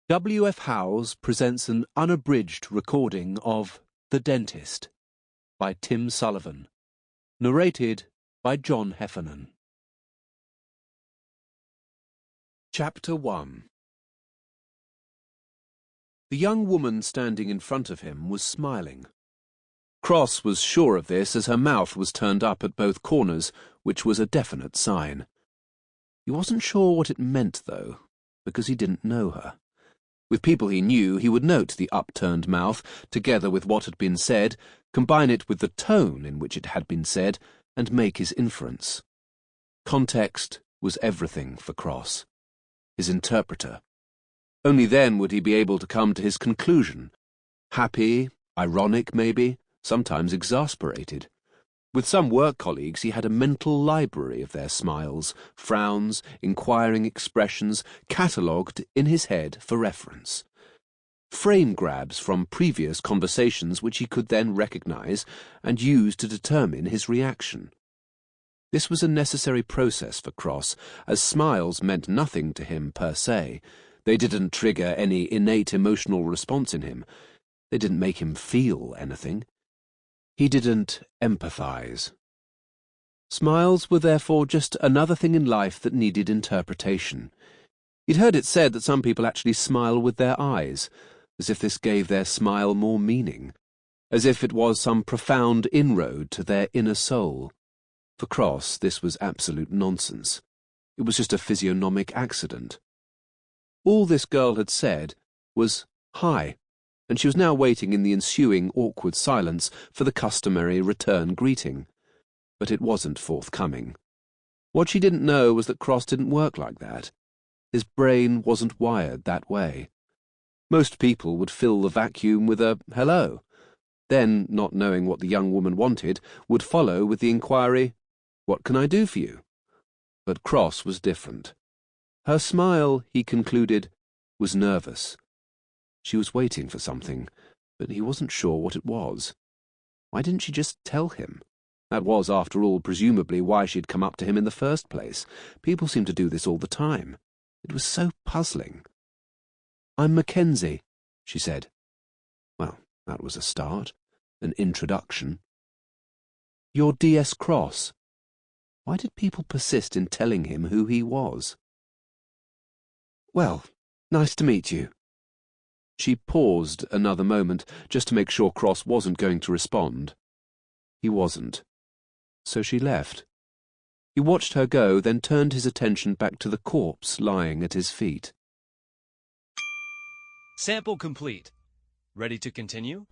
W. F. Howes presents an unabridged recording of The Dentist by Tim Sullivan, narrated by John Heffernan. Chapter 1. The young woman standing in front of him was smiling. Cross was sure of this as her mouth was turned up at both corners, which was a definite sign. He wasn't sure what it meant, though, because he didn't know her. With people he knew, he would note the upturned mouth, together with what had been said, combine it with the tone in which it had been said, and make his inference. Context was everything for Cross. His interpreter. Only then would he be able to come to his conclusion. Happy, ironic maybe, sometimes exasperated. With some work colleagues he had a mental library of their smiles, frowns, inquiring expressions, catalogued in his head for reference. Frame grabs from previous conversations which he could then recognize and use to determine his reaction. This was a necessary process for Cross, as smiles meant nothing to him per se. They didn't trigger any innate emotional response in him. They didn't make him feel anything. He didn't empathize. Smiles were therefore just another thing in life that needed interpretation. He'd heard it said that some people actually smile with their eyes, as if this gave their smile more meaning, as if it was some profound inroad to their inner soul. For Cross, this was absolute nonsense. It was just a physiognomic accident. All this girl had said was, "Hi," and she was now waiting in the ensuing awkward silence for the customary return greeting. But it wasn't forthcoming. What she didn't know was that Cross didn't work like that. His brain wasn't wired that way. Most people would fill the vacuum with a hello. Then, not knowing what the young woman wanted, would follow with the inquiry, "What can I do for you?" But Cross was different. Her smile, he concluded, was nervous. She was waiting for something, but he wasn't sure what it was. Why didn't she just tell him? That was, after all, presumably why she'd come up to him in the first place. People seemed to do this all the time. It was so puzzling. "I'm Mackenzie," she said. Well, that was a start, an introduction. "You're D.S. Cross." Why did people persist in telling him who he was? "Well, nice to meet you." She paused another moment, just to make sure Cross wasn't going to respond. He wasn't. So she left. He watched her go, then turned his attention back to the corpse lying at his feet. Sample complete. Ready to continue?